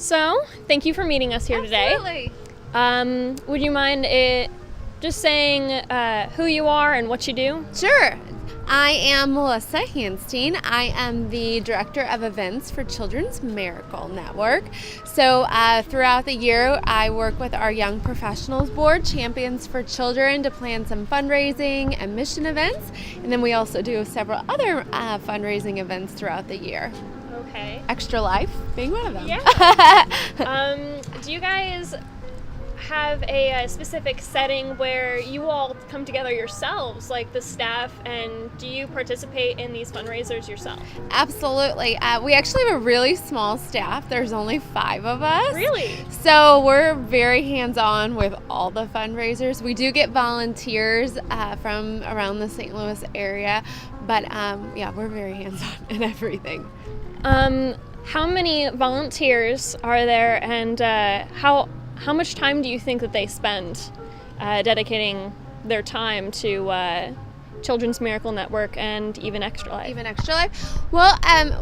So, thank you for meeting us here Absolutely. today. Would you mind just saying who you are and what you do? Sure. I am Melissa Hanstein. I am the Director of Events for Children's Miracle Network. So throughout the year, I work with our Young Professionals Board, Champions for Children, to plan some fundraising and mission events. And then we also do several other fundraising events throughout the year. Okay. Extra Life being one of them. Yeah. Do you guys have a specific setting where you all come together yourselves, like the staff, and do you participate in these fundraisers yourself? Absolutely. We actually have a really small staff. There's only 5 of us. Really? So we're very hands-on with all the fundraisers. We do get volunteers from around the St. Louis area, but yeah, we're very hands-on in everything. How many volunteers are there, and how much time do you think that they spend dedicating their time to Children's Miracle Network and even Extra Life? Well,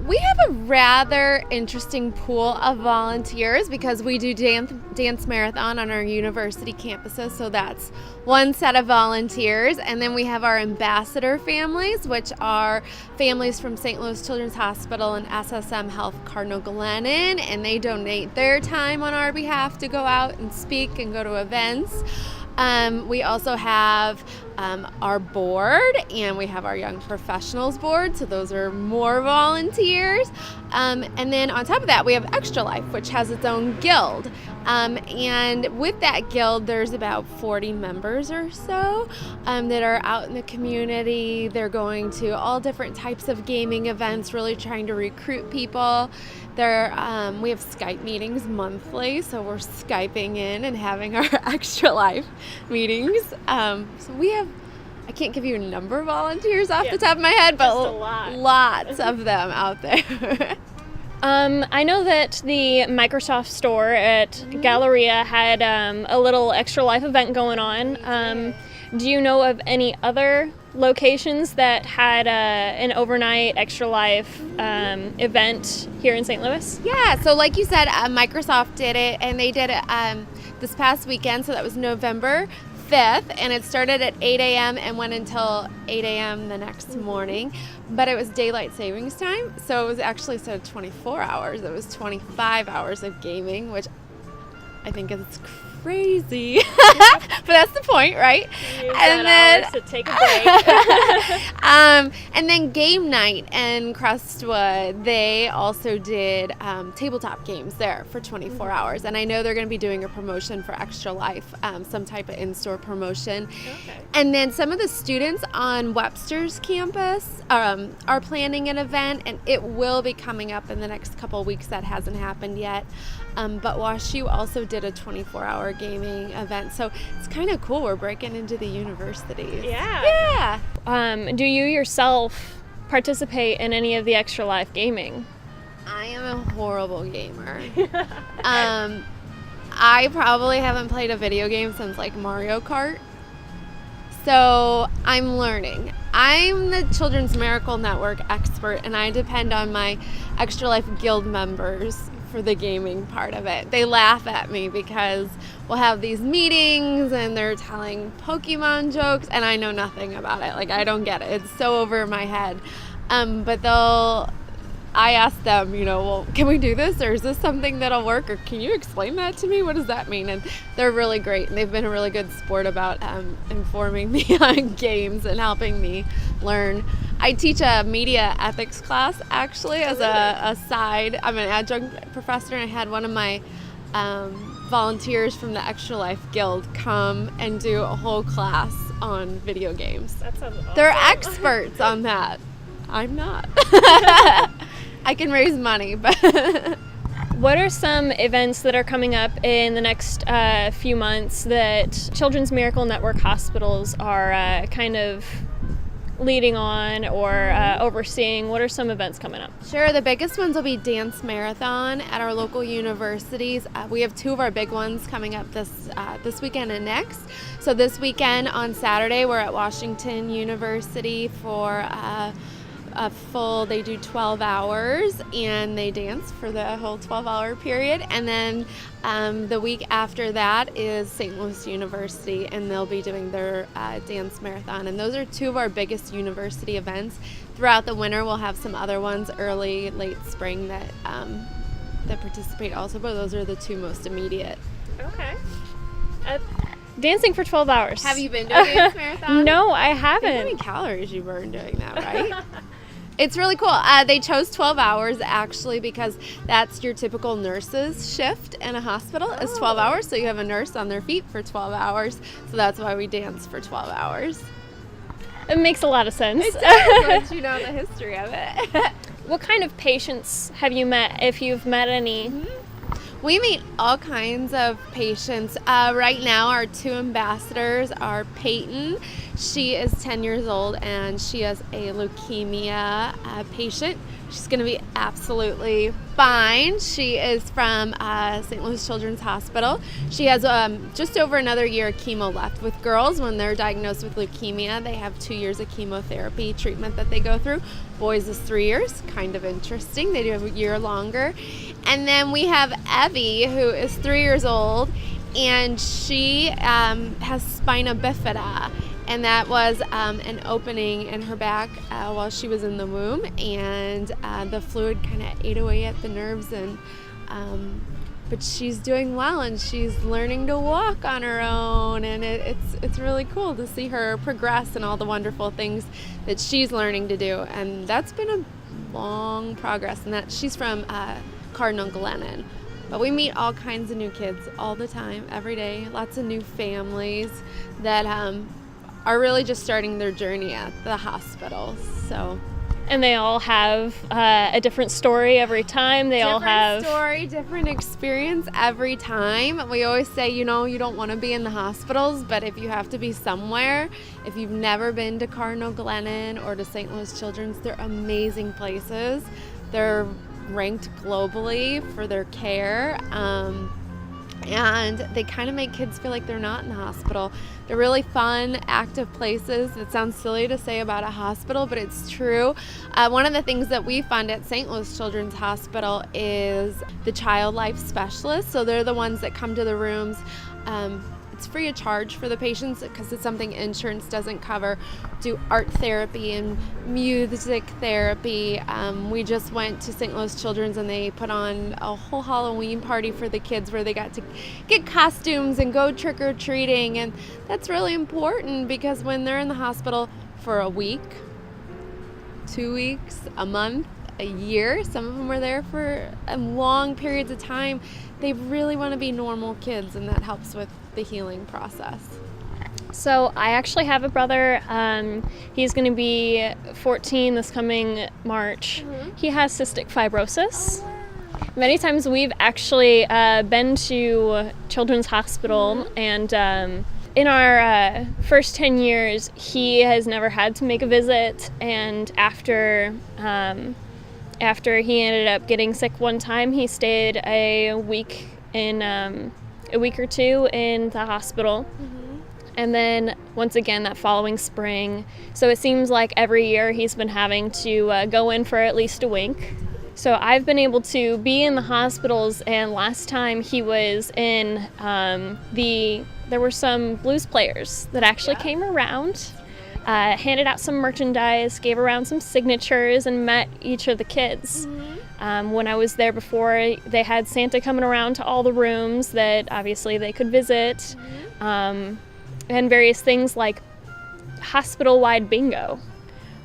we have a rather interesting pool of volunteers because we do dance marathon on our university campuses, so that's one set of volunteers. And then we have our ambassador families, which are families from St. Louis Children's Hospital and SSM Health Cardinal Glennon, and they donate their time on our behalf to go out and speak and go to events. We also have our board, and we have our Young Professionals Board, so those are more volunteers. And then on top of that, we have Extra Life, which has its own guild. And with that guild, there's about 40 members or so that are out in the community. They're going to all different types of gaming events, really trying to recruit people. We have Skype meetings monthly, so we're Skyping in and having our Extra Life meetings. So we have, I can't give you a number of volunteers off the top of my head, but lots of them out there. I know that the Microsoft store at Galleria had a little Extra Life event going on. Do you know of any other locations that had an overnight Extra Life event here in St. Louis? Yeah, so like you said, Microsoft did it, and they did it this past weekend, so that was November 5th, and it started at 8 a.m. and went until 8 a.m. the next morning, but it was daylight savings time, so it was actually instead of 24 hours, it was 25 hours of gaming, which I think is crazy, but that's the point, right? And then to take a break. And then game night in Crestwood, they also did tabletop games there for 24 hours, and I know they're going to be doing a promotion for Extra Life, some type of in-store promotion. Okay. And then some of the students on Webster's campus are planning an event, and it will be coming up in the next couple of weeks. That hasn't happened yet. But WashU also did a 24-hour gaming event, so it's kind of cool. We're breaking into the universities. Yeah. Do you yourself participate in any of the Extra Life gaming? I am a horrible gamer. I probably haven't played a video game since like Mario Kart, so I'm learning. I'm the Children's Miracle Network expert, and I depend on my Extra Life Guild members for the gaming part of it. They laugh at me because we'll have these meetings and they're telling Pokemon jokes and I know nothing about it. Like, I don't get it. It's so over my head. But I ask them, well, can we do this, or is this something that'll work, or can you explain that to me? What does that mean? And they're really great, and they've been a really good sport about informing me on games and helping me learn. I teach a media ethics class, actually, as a side. I'm an adjunct professor, and I had one of my volunteers from the Extra Life Guild come and do a whole class on video games. That sounds awesome. They're experts on that. I'm not. I can raise money, but... What are some events that are coming up in the next few months that Children's Miracle Network hospitals are kind of leading on or overseeing? What are some events coming up? Sure, the biggest ones will be Dance Marathon at our local universities. We have 2 of our big ones coming up this weekend and next. So this weekend on Saturday, we're at Washington University for they do 12 hours and they dance for the whole 12-hour period. And then the week after that is St. Louis University, and they'll be doing their dance marathon. And those are two of our biggest university events. Throughout the winter, we'll have some other ones early, late spring that participate also, but those are the two most immediate. Okay. Dancing for 12 hours. Have you been to a dance marathon? No, I haven't. How many calories you burn doing that, right? It's really cool. They chose 12 hours actually because that's your typical nurse's shift in a hospital is 12 hours. So you have a nurse on their feet for 12 hours. So that's why we dance for 12 hours. It makes a lot of sense. It does, once you know the history of it. What kind of patients have you met, if you've met any? We meet all kinds of patients. Right now, our two ambassadors are Peyton. She is 10 years old and she has a leukemia patient. She's going to be absolutely fine. She is from St. Louis Children's Hospital. She has just over another year of chemo left. With girls, when they're diagnosed with leukemia, they have 2 years of chemotherapy treatment that they go through. Boys is 3 years, kind of interesting. They do have a year longer. And then we have Evie, who is 3 years old, and she has spina bifida. And that was an opening in her back while she was in the womb, and the fluid kind of ate away at the nerves. And but she's doing well, and she's learning to walk on her own, and it's really cool to see her progress and all the wonderful things that she's learning to do. And that's been a long progress. And that she's from Cardinal, Glennon. But we meet all kinds of new kids all the time, every day. Lots of new families that are really just starting their journey at the hospital. So, and they all have a different story every time. They all have different story, different experience every time. We always say, you don't want to be in the hospitals, but if you have to be somewhere, if you've never been to Cardinal, Glennon, or to St. Louis Children's, they're amazing places. They're ranked globally for their care. And they kind of make kids feel like they're not in the hospital. They're really fun, active places. It sounds silly to say about a hospital, but it's true. One of the things that we fund at St. Louis Children's Hospital is the child life specialists. So they're the ones that come to the rooms. It's free of charge for the patients because it's something insurance doesn't cover. Do art therapy and music therapy. We just went to St. Louis Children's and they put on a whole Halloween party for the kids where they got to get costumes and go trick-or-treating. And that's really important because when they're in the hospital for a week, 2 weeks, a month, a year, some of them were there for long periods of time, they really want to be normal kids, and that helps with the healing process. So I actually have a brother. He's going to be 14 this coming March. Mm-hmm. He has cystic fibrosis. Oh, wow. Many times we've actually been to Children's Hospital, mm-hmm. and in our first 10 years, he has never had to make a visit. And after he ended up getting sick one time, he stayed a week or two in the hospital. Mm-hmm. And then once again that following spring. So it seems like every year he's been having to go in for at least a week. So I've been able to be in the hospitals, and last time he was in there were some blues players that actually came around. Handed out some merchandise, gave around some signatures, and met each of the kids. Mm-hmm. When I was there before, they had Santa coming around to all the rooms that obviously they could visit, mm-hmm. And various things like hospital-wide bingo.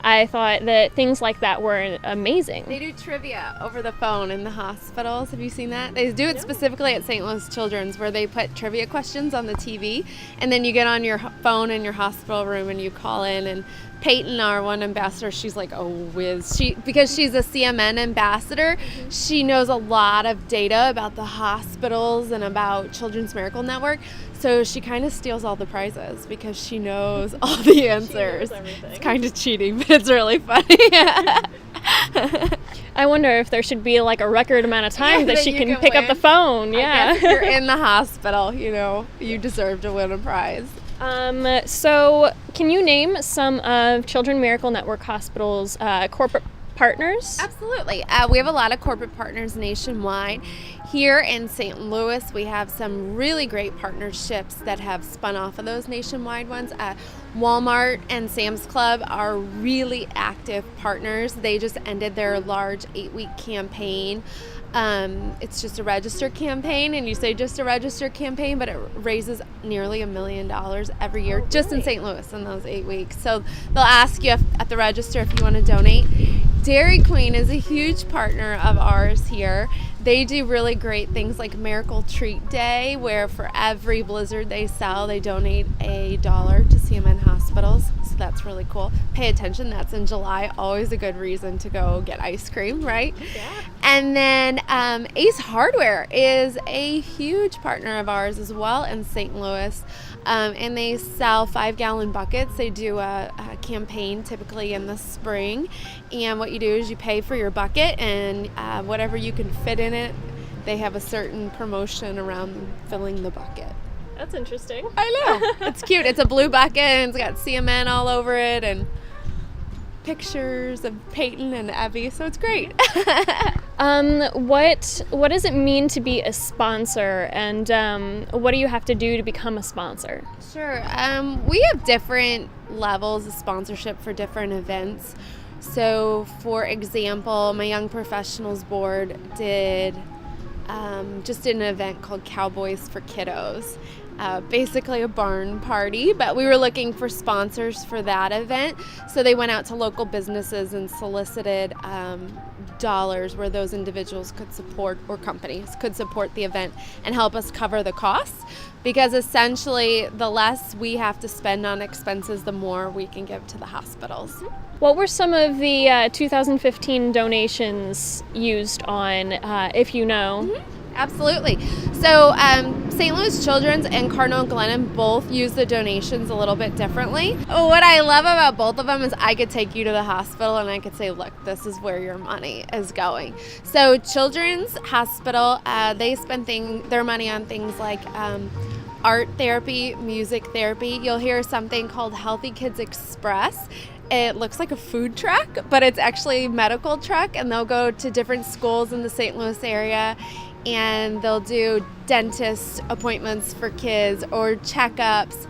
I thought that things like that were amazing. They do trivia over the phone in the hospitals. Have you seen that? They do it specifically at St. Louis Children's, where they put trivia questions on the TV, and then you get on your phone in your hospital room and you call in. And Peyton, our one ambassador, she's like a whiz. Because she's a CMN ambassador, mm-hmm. she knows a lot of data about the hospitals and about Children's Miracle Network. So she kind of steals all the prizes because she knows all the answers. It's kind of cheating, but it's really funny. I wonder if there should be like a record amount of time that she can pick up the phone. Yeah. I guess if you're in the hospital, you deserve to win a prize. So can you name some of Children Miracle Network Hospital's corporate partners? Absolutely. We have a lot of corporate partners nationwide. Here in St. Louis, we have some really great partnerships that have spun off of those nationwide ones. Walmart and Sam's Club are really active partners. They just ended their large 8-week campaign. It's just a register campaign, and you say just a register campaign, but it raises nearly $1 million every year just in St. Louis in those 8 weeks. So they'll ask you at the register if you want to donate. Dairy Queen is a huge partner of ours here. They do really great things like Miracle Treat Day, where for every blizzard they sell, they donate $1 to CMN hospitals. So that's really cool. Pay attention, that's in July. Always a good reason to go get ice cream, right? Yeah. And then Ace Hardware is a huge partner of ours as well in St. Louis. And they sell 5-gallon buckets. They do a campaign typically in the spring. And what you do is you pay for your bucket, and whatever you can fit in it, they have a certain promotion around filling the bucket. That's interesting. I know. It's cute. It's a blue bucket, and it's got CMN all over it, and pictures of Peyton and Evie, so it's great. What does it mean to be a sponsor, and what do you have to do to become a sponsor? Sure. We have different levels of sponsorship for different events. So, for example, my Young Professionals Board did just an event called Cowboys for Kiddos. Basically a barn party, but we were looking for sponsors for that event. So they went out to local businesses and solicited dollars where those individuals could support, or companies could support the event and help us cover the costs. Because essentially, the less we have to spend on expenses, the more we can give to the hospitals. What were some of the 2015 donations used on, if you know? Mm-hmm. Absolutely. So St. Louis Children's and Cardinal and Glennon both use the donations a little bit differently. What I love about both of them is I could take you to the hospital and I could say, look, this is where your money is going. So Children's Hospital, they spend their money on things like art therapy, music therapy. You'll hear something called Healthy Kids Express. It looks like a food truck, but it's actually a medical truck, and they'll go to different schools in the St. Louis area, and they'll do dentist appointments for kids or checkups,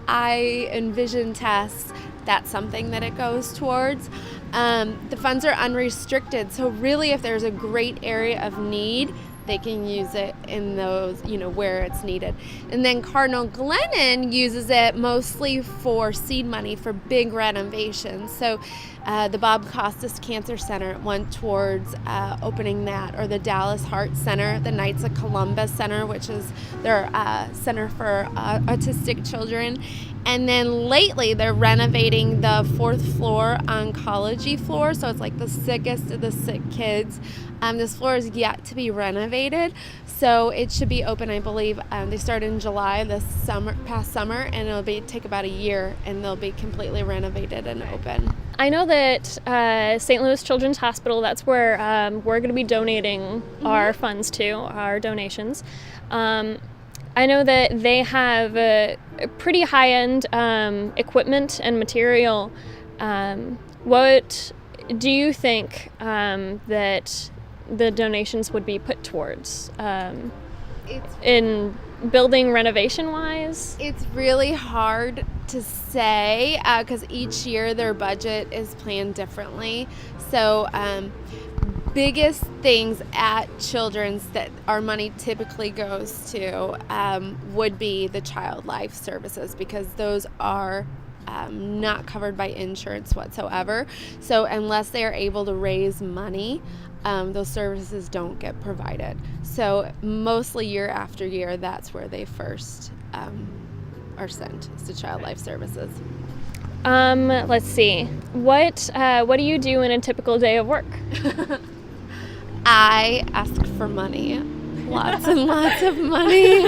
eye and vision tests. That's something that it goes towards. The funds are unrestricted, so really if there's a great area of need, they can use it in those, where it's needed. And then Cardinal Glennon uses it mostly for seed money for big renovations. So the Bob Costas Cancer Center went towards opening that, or the Dallas Heart Center, the Knights of Columbus Center, which is their center for autistic children. And then lately they're renovating the 4th floor oncology floor, so it's like the sickest of the sick kids. This floor is yet to be renovated, so it should be open, I believe. They started in July past summer, and it'll take about a year, and they'll be completely renovated and open. I know that St. Louis Children's Hospital, that's where we're going to be donating our funds to, our donations. I know that they have a pretty high-end equipment and material. What do you think that the donations would be put towards in building renovation-wise? It's really hard to say because each year their budget is planned differently. So biggest things at Children's that our money typically goes to would be the child life services, because those are not covered by insurance whatsoever. So unless they are able to raise money, those services don't get provided. So mostly year after year, that's where they first are sent, is to child life services. Let's see. What do you do in a typical day of work? I ask for money. Lots and lots of money.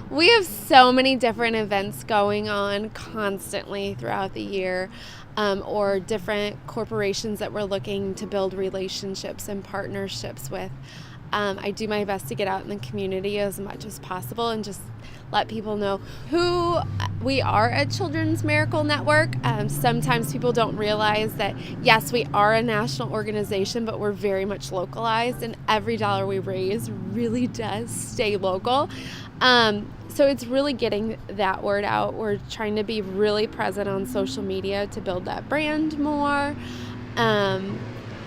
We have so many different events going on constantly throughout the year, or different corporations that we're looking to build relationships and partnerships with. I do my best to get out in the community as much as possible and just let people know who we are at Children's Miracle Network. Sometimes people don't realize that, yes, we are a national organization, but we're very much localized, and every dollar we raise really does stay local. So it's really getting that word out. We're trying to be really present on social media to build that brand more.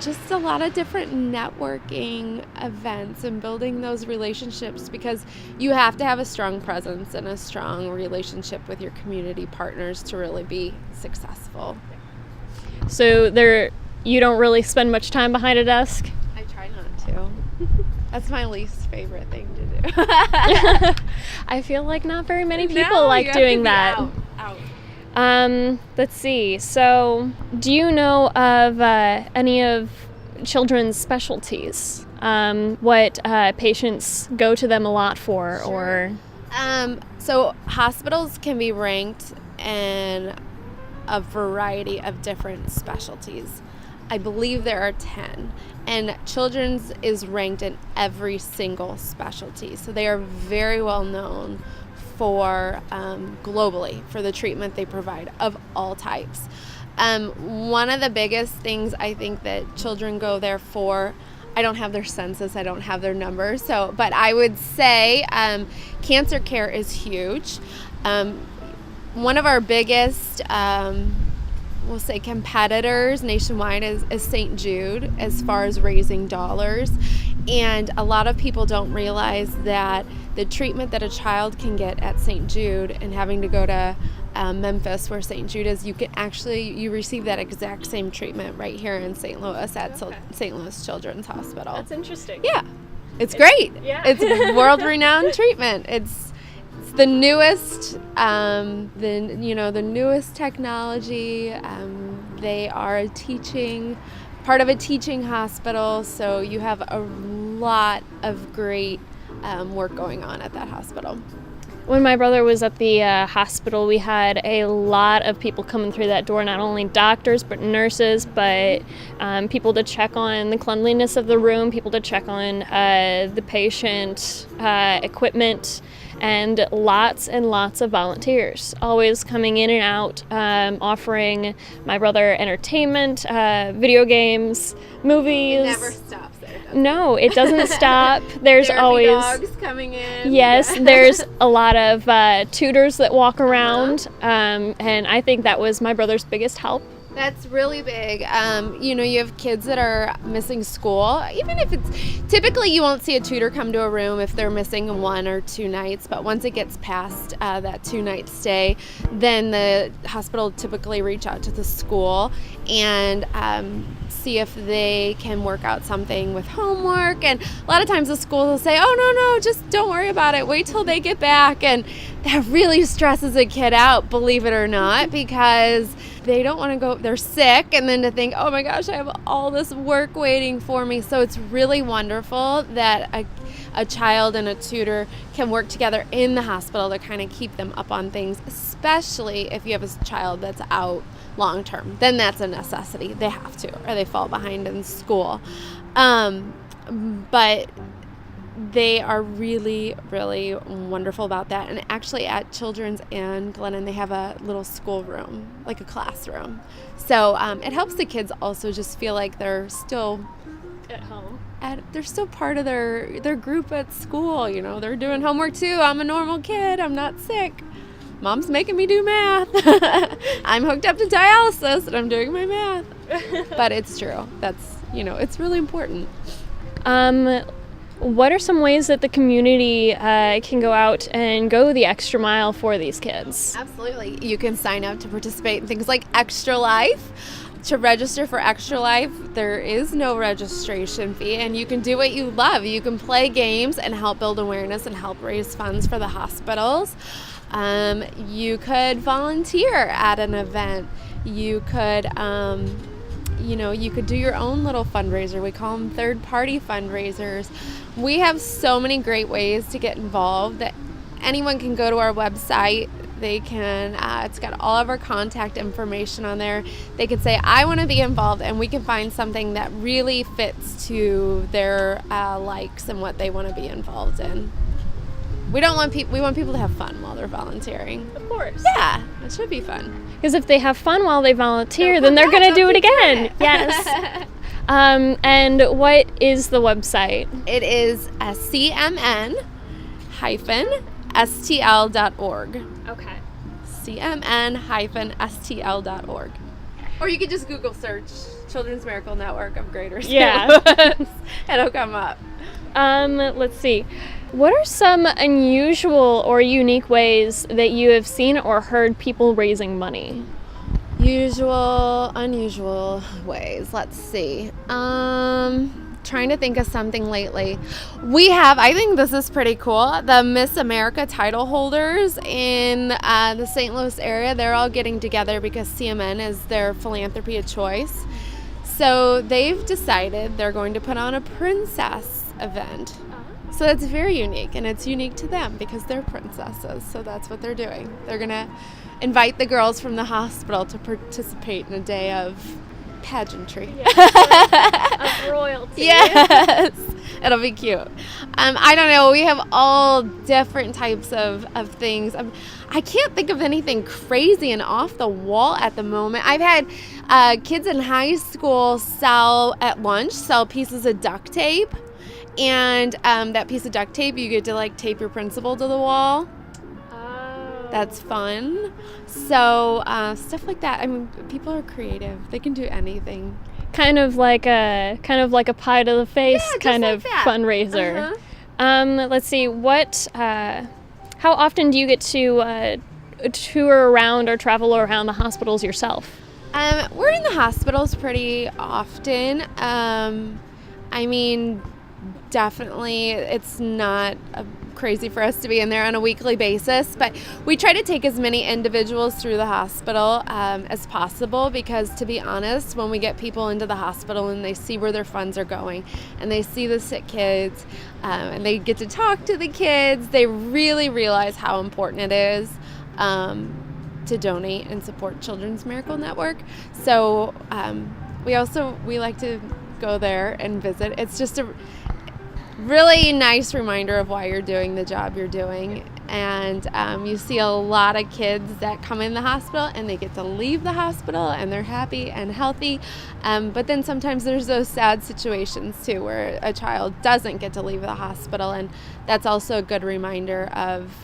Just a lot of different networking events and building those relationships, because you have to have a strong presence and a strong relationship with your community partners to really be successful. So you don't really spend much time behind a desk? I try not to. That's my least favorite thing to do. I feel like not very many people like doing that. Out. Let's see. So, do you know of any of children's specialties? What patients go to them a lot for? Sure. So hospitals can be ranked in a variety of different specialties. I believe there are 10, and children's is ranked in every single specialty. So they are very well known for globally for the treatment they provide of all types. One of the biggest things I think that children go there for, I don't have their census, I don't have their numbers, but I would say cancer care is huge. One of our biggest, we'll say, competitors nationwide is St. Jude as far as raising dollars. And a lot of people don't realize that the treatment that a child can get at St. Jude and having to go to Memphis, where St. Jude is, you receive that exact same treatment right here in St. Louis at St. Louis Children's Hospital. That's interesting. Yeah, it's great. Yeah. It's world-renowned treatment. It's the newest, the newest technology. They are part of a teaching hospital, so you have a lot of great work going on at that hospital. When my brother was at the hospital, we had a lot of people coming through that door, not only doctors, but nurses, but people to check on the cleanliness of the room, people to check on the patient, equipment, and lots of volunteers, always coming in and out, offering my brother entertainment, video games, movies. It never stops there, does it? No, it doesn't stop. There's Therapy always dogs coming in. Yes, there's a lot of tutors that walk around, and I think that was my brother's biggest help. That's really big. You have kids that are missing school. Even if typically you won't see a tutor come to a room if they're missing 1 or 2 nights, but once it gets past that 2-night stay, then the hospital typically reach out to the school and see if they can work out something with homework. And a lot of times the school will say, oh, no, just don't worry about it. Wait till they get back. And that really stresses a kid out, believe it or not, because they don't want to go, they're sick, and then to think, oh my gosh, I have all this work waiting for me. So it's really wonderful that a child and a tutor can work together in the hospital to kind of keep them up on things, especially if you have a child that's out long term. Then that's a necessity. They have to, or they fall behind in school. But they are really, really wonderful about that. And actually at Children's and Glennon, they have a little school room, like a classroom. So it helps the kids also just feel like they're still At home. They're still part of their group at school. They're doing homework too. I'm a normal kid. I'm not sick. Mom's making me do math. I'm hooked up to dialysis and I'm doing my math. But it's true. That's, it's really important. What are some ways that the community can go out and go the extra mile for these kids? Absolutely. You can sign up to participate in things like Extra Life. To register for Extra Life, there is no registration fee, and you can do what you love. You can play games and help build awareness and help raise funds for the hospitals. You could volunteer at an event. You could you could do your own little fundraiser. We call them third-party fundraisers. We have so many great ways to get involved that anyone can go to our website. They can, it's got all of our contact information on there. They can say, I want to be involved, and we can find something that really fits to their likes and what they want to be involved in. We want people to have fun while they're volunteering. Of course. Yeah, it should be fun. Because if they have fun while they volunteer, then they're going to do it again. Yes. And what is the website? It is CMN-STL.org. Okay. CMN-STL.org. Or you could just Google search Children's Miracle Network of Greater St. Yeah. Louis. It'll come up. Let's see. What are some unusual or unique ways that you have seen or heard people raising money? Unusual ways. Let's see. Trying to think of something lately. We have, I think this is pretty cool, the Miss America title holders in the St. Louis area. They're all getting together because CMN is their philanthropy of choice. So they've decided they're going to put on a princess event. So that's very unique, and it's unique to them because they're princesses. So that's what they're doing. They're going to invite the girls from the hospital to participate in a day of pageantry. Yes, of royalty. Yes. It'll be cute. I don't know. We have all different types of things. I can't think of anything crazy and off the wall at the moment. I've had kids in high school sell pieces of duct tape. And that piece of duct tape, you get to like tape your principal to the wall. Oh. That's fun. So stuff like that. I mean, people are creative. They can do anything. Kind of like a pie to the face kind like of that. fundraiser. Let's see. How often do you get to tour around or travel around the hospitals yourself? We're in the hospitals pretty often. I mean, definitely it's not crazy for us to be in there on a weekly basis, but we try to take as many individuals through the hospital as possible, because to be honest, when we get people into the hospital and they see where their funds are going and they see the sick kids and they get to talk to the kids, they really realize how important it is to donate and support Children's Miracle Network. So we like to go there and visit. It's just a really nice reminder of why you're doing the job you're doing. And you see a lot of kids that come in the hospital and they get to leave the hospital and they're happy and healthy. But then sometimes there's those sad situations too where a child doesn't get to leave the hospital, and that's also a good reminder of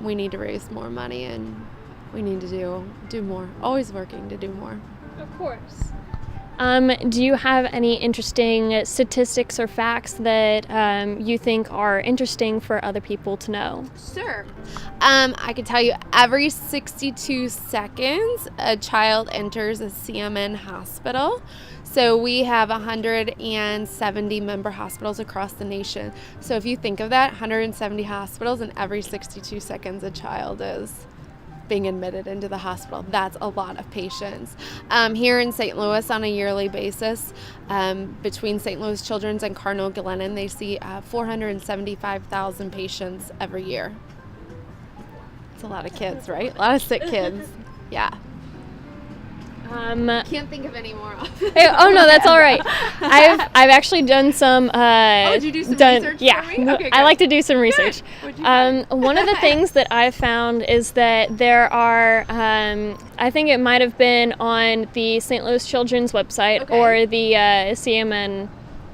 we need to raise more money and we need to do more. Always working to do more. Of course. Do you have any interesting statistics or facts that you think are interesting for other people to know? Sure. I can tell you every 62 seconds a child enters a CMN hospital. So we have 170 member hospitals across the nation. So if you think of that, 170 hospitals, and every 62 seconds a child is being admitted into the hospital. That's a lot of patients. Here in St. Louis on a yearly basis, between St. Louis Children's and Cardinal Glennon, they see 475,000 patients every year. It's a lot of kids, right? A lot of sick kids. Yeah. Can't think of any more. Oh no, that's all right. I've actually done some. Did you do some research yeah, for me? Okay, I like to do some research. What'd you find? One of the things that I've found is that there are. I think it might have been on the St. Louis Children's website or the CMN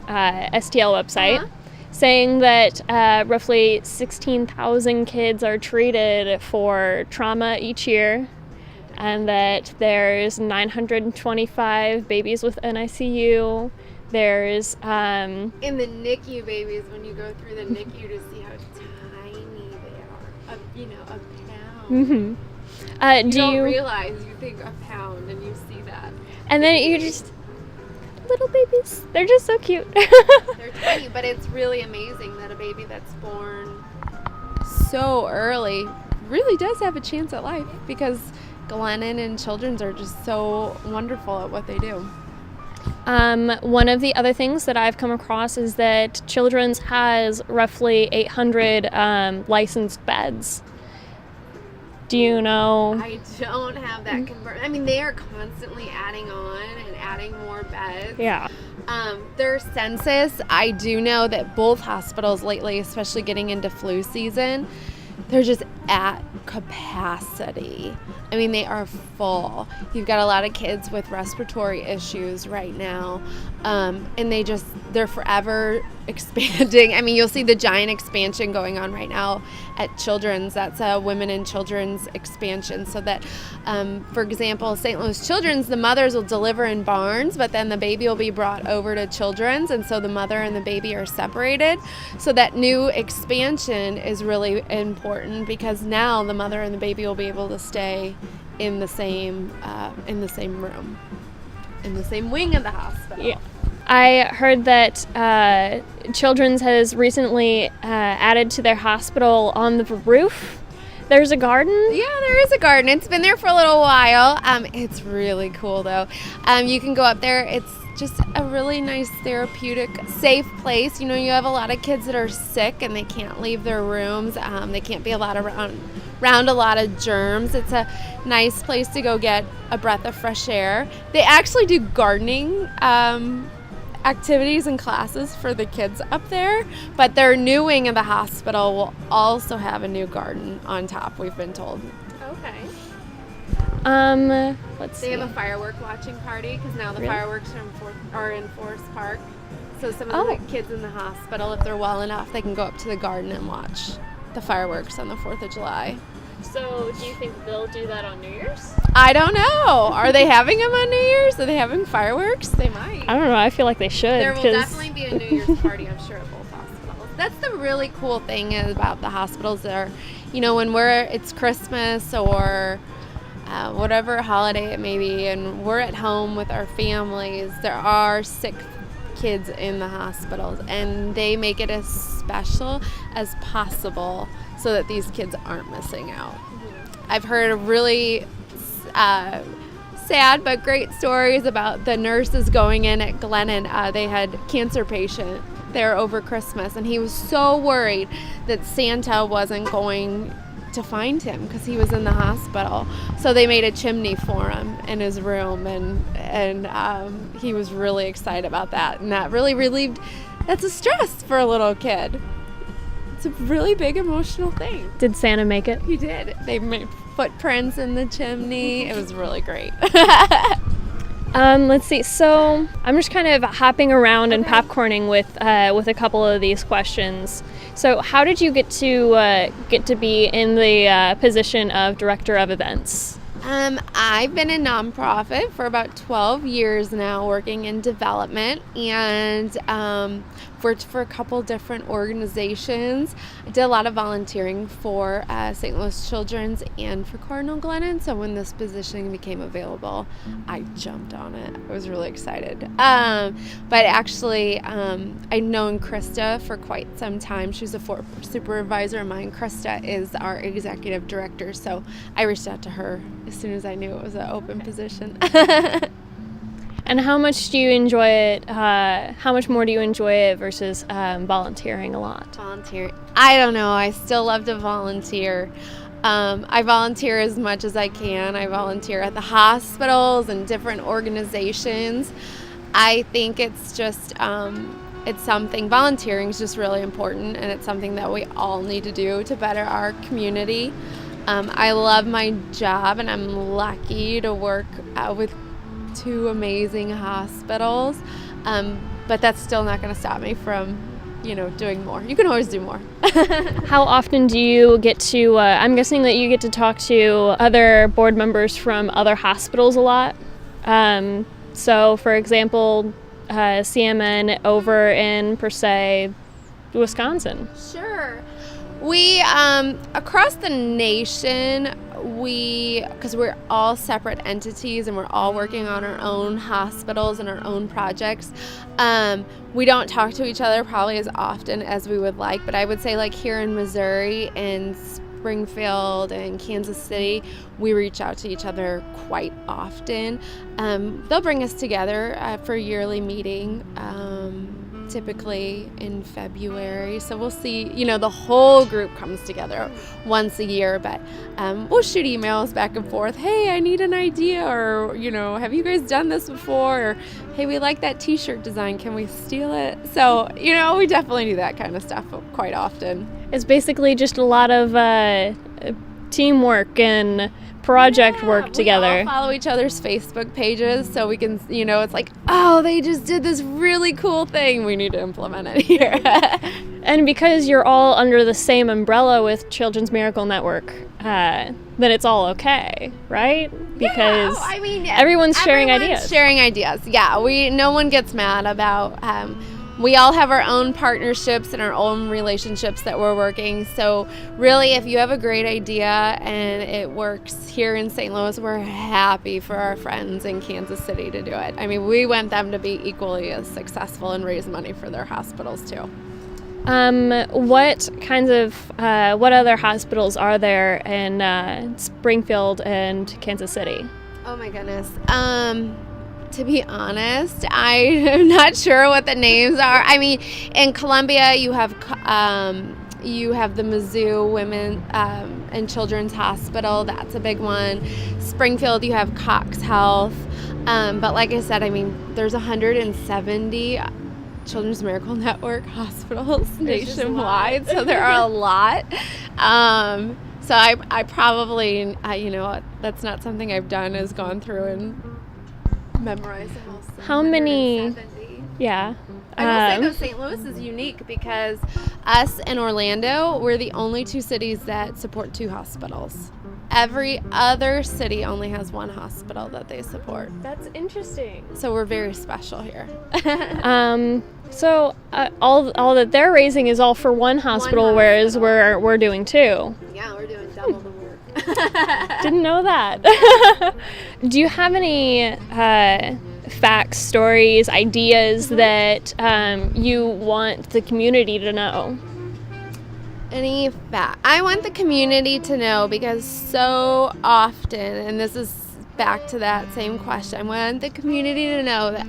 STL website, saying that roughly 16,000 kids are treated for trauma each year. And that there's 925 babies with NICU. There's in the NICU babies, when you go through the NICU to see how tiny they are, a pound. Mm-hmm. You don't realize, you think a pound and you see that. And then you just little babies. They're just so cute. They're tiny, but it's really amazing that a baby that's born so early really does have a chance at life, because Glennon and Children's are just so wonderful at what they do. One of the other things that I've come across is that Children's has roughly 800 licensed beds. Do you know? I don't have that confirmed. I mean, they are constantly adding on and adding more beds. Yeah. Their census, I do know that both hospitals lately, especially getting into flu season, they're just at capacity. I mean, they are full. You've got a lot of kids with respiratory issues right now, and they're forever expanding. I mean, you'll see the giant expansion going on right now at Children's. That's a Women and Children's expansion, so that, for example, St. Louis Children's, the mothers will deliver in barns, but then the baby will be brought over to Children's, and so the mother and the baby are separated. So that new expansion is really important, because now the mother and the baby will be able to stay in the same room, in the same wing of the hospital. Yeah. I heard that Children's has recently added to their hospital on the roof. There's a garden? Yeah, there is a garden. It's been there for a little while. It's really cool, though. You can go up there. It's just a really nice, therapeutic, safe place. You know, you have a lot of kids that are sick and they can't leave their rooms. They can't be allowed around a lot of germs. It's a nice place to go get a breath of fresh air. They actually do gardening activities and classes for the kids up there, but their new wing of the hospital will also have a new garden on top, we've been told. Okay. Let's see. They have a firework watching party, because now the fireworks are in Forest Park. So some of the kids in the hospital, if they're well enough, they can go up to the garden and watch the fireworks on the 4th of July. So do you think they'll do that on New Year's? I don't know. Are they having them on New Year's? Are they having fireworks? They might. I don't know. I feel like they should. There will definitely be a New Year's party, I'm sure, at both hospitals. That's the really cool thing about the hospitals. That are, you know, when it's Christmas or whatever holiday it may be, and we're at home with our families, there are sick kids in the hospitals, and they make it as special as possible so that these kids aren't missing out. Mm-hmm. I've heard really sad but great stories about the nurses going in at Glennon. They had a cancer patient there over Christmas, and he was so worried that Santa wasn't going to find him because he was in the hospital. So they made a chimney for him in his room, and he was really excited about that, and that really relieved. That's a stress for a little kid. It's a really big emotional thing. Did Santa make it? He did. They made footprints in the chimney. It was really great. Let's see. So I'm just kind of hopping around and popcorning with a couple of these questions. So how did you get to be in the position of director of events? I've been a nonprofit for about 12 years now, working in development, and worked for a couple different organizations. I did a lot of volunteering for St. Louis Children's and for Cardinal Glennon. So when this position became available, I jumped on it. I was really excited. But actually, I've known Krista for quite some time. She's a former supervisor of mine. Krista is our executive director. So I reached out to her as soon as I knew it was an open position. And how much do you enjoy it? How much more do you enjoy it versus volunteering a lot? Volunteer. I don't know. I still love to volunteer. I volunteer as much as I can. I volunteer at the hospitals and different organizations. I think it's just, it's something, volunteering is just really important, and it's something that we all need to do to better our community. I love my job, and I'm lucky to work with 2 amazing hospitals, but that's still not going to stop me from, doing more. You can always do more. How often do you get to, I'm guessing that you get to talk to other board members from other hospitals a lot. So, for example, CMN over in, per se, Wisconsin. Sure. We, across the nation, because we're all separate entities and we're all working on our own hospitals and our own projects, we don't talk to each other probably as often as we would like, but I would say like here in Missouri and Springfield and Kansas City, we reach out to each other quite often. They'll bring us together for a yearly meeting typically in February. So we'll see, the whole group comes together once a year, but we'll shoot emails back and forth. Hey, I need an idea, or, have you guys done this before? Or, hey, we like that t-shirt design. Can we steal it? So, we definitely do that kind of stuff quite often. It's basically just a lot of teamwork and project work together. We all follow each other's Facebook pages, so we can, it's like, oh, they just did this really cool thing. We need to implement it here. And because you're all under the same umbrella with Children's Miracle Network, then it's all okay, right? Because everyone's sharing ideas. Yeah, no one gets mad about. We all have our own partnerships and our own relationships that we're working. So really, if you have a great idea and it works here in St. Louis, we're happy for our friends in Kansas City to do it. I mean, we want them to be equally as successful and raise money for their hospitals too. What other hospitals are there in Springfield and Kansas City? Oh my goodness. To be honest, I'm not sure what the names are. I mean, in Columbia, you have the Mizzou Women and Children's Hospital. That's a big one. Springfield, you have Cox Health. But like I said, I mean, there's 170 Children's Miracle Network hospitals nationwide, so there are a lot. So I probably, that's not something I've done, is gone through and memorize the whole 770. How many? Yeah. I will say though, St. Louis is unique because us and Orlando, we're the only two cities that support 2 hospitals. Every other city only has 1 hospital that they support. That's interesting. So we're very special here. So all that they're raising is all for one hospital, whereas we're doing 2. Yeah, we're doing double the work. Didn't know that. Do you have any facts, stories, ideas that you want the community to know? Any fact? I want the community to know, because so often, and this is back to that same question, I want the community to know that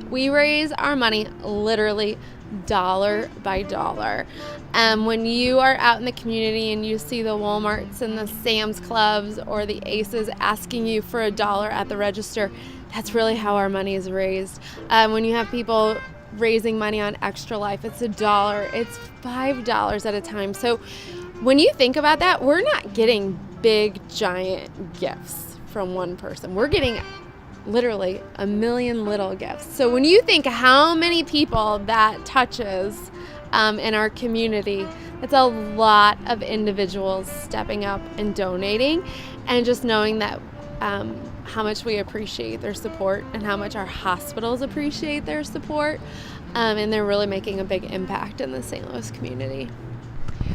we raise our money literally dollar by dollar. When you are out in the community and you see the Walmarts and the Sam's Clubs or the Aces asking you for $1 at the register, that's really how our money is raised. When you have people raising money on Extra Life, it's $1, it's $5 at a time. So when you think about that, we're not getting big, giant gifts from one person. We're getting literally a million little gifts. So when you think how many people that touches in our community, it's a lot of individuals stepping up and donating, and just knowing that how much we appreciate their support and how much our hospitals appreciate their support, and they're really making a big impact in the St. Louis community.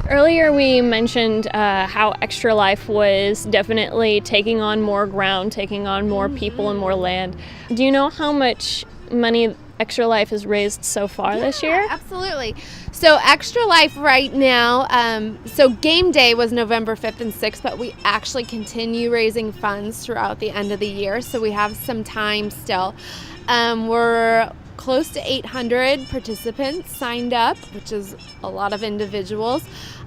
Earlier we mentioned how Extra Life was definitely taking on more ground, taking on more people and more land. Do you know how much money Extra Life has raised so far this year? Absolutely. So Extra Life right now, so game day was November 5th and 6th, but we actually continue raising funds throughout the end of the year, so we have some time still. We're close to 800 participants signed up, which is a lot of individuals.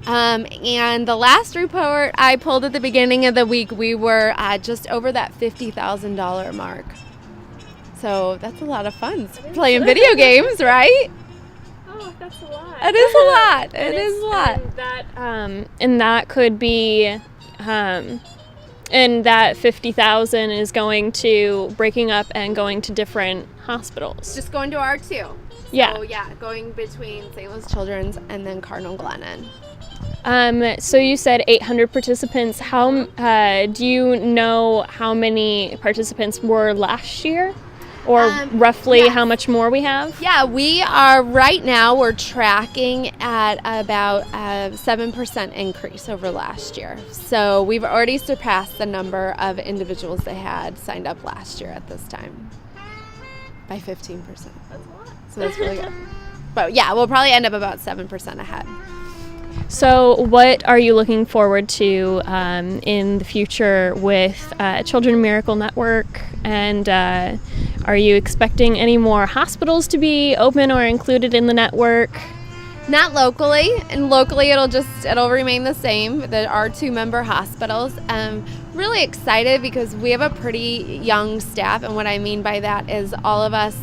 And the last report I pulled at the beginning of the week, we were just over that $50,000 mark. So that's a lot of funds playing video games, right? Oh, that's a lot. It is a lot. It is a lot. And that could be, and that 50,000 is going to breaking up and going to different hospitals. Just going to our 2. Yeah. So yeah, going between St. Louis Children's and then Cardinal Glennon. So you said 800 participants. How do you know how many participants were last year? Or roughly how much more we have? Yeah, we are right now, we're tracking at about a 7% increase over last year. So we've already surpassed the number of individuals they had signed up last year at this time by 15%. That's a lot. So that's really good. But yeah, we'll probably end up about 7% ahead. So what are you looking forward to in the future with Children's Miracle Network? And Are you expecting any more hospitals to be open or included in the network? Not locally, and locally it'll remain the same. There are 2-member hospitals. Really excited because we have a pretty young staff, and what I mean by that is all of us,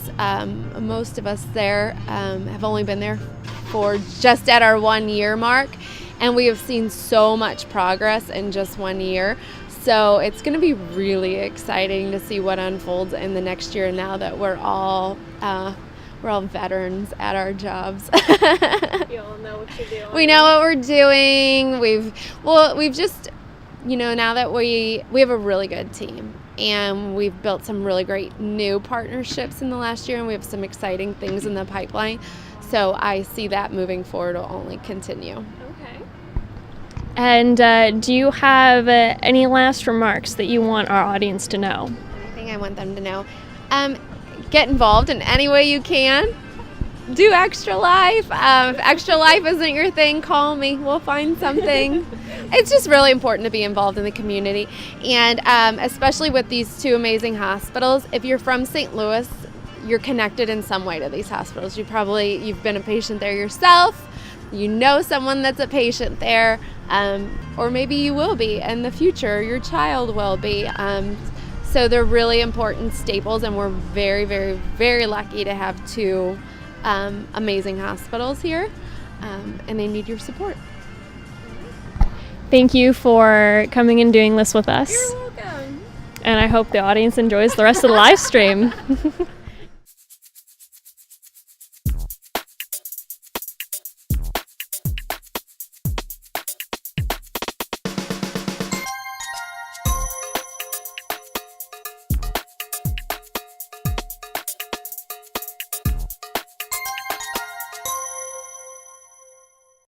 most of us there have only been there for just at our 1-year mark, and we have seen so much progress in just 1 year. So it's going to be really exciting to see what unfolds in the next year now that we're all veterans at our jobs. You all know what you're doing. We know what we're doing. We've just, now that we have a really good team, and we've built some really great new partnerships in the last year, and we have some exciting things in the pipeline. So I see that moving forward will only continue. Okay. And do you have any last remarks that you want our audience to know? Anything I want them to know. Get involved in any way you can. Do Extra Life. If Extra Life isn't your thing, call me. We'll find something. It's just really important to be involved in the community. And especially with these 2 amazing hospitals, if you're from St. Louis, you're connected in some way to these hospitals. You've been a patient there yourself. You know someone that's a patient there. Or maybe you will be in the future. Your child will be. So they're really important staples, and we're very, very, very lucky to have 2 amazing hospitals here, and they need your support. Thank you for coming and doing this with us. You're welcome. And I hope the audience enjoys the rest of the live stream.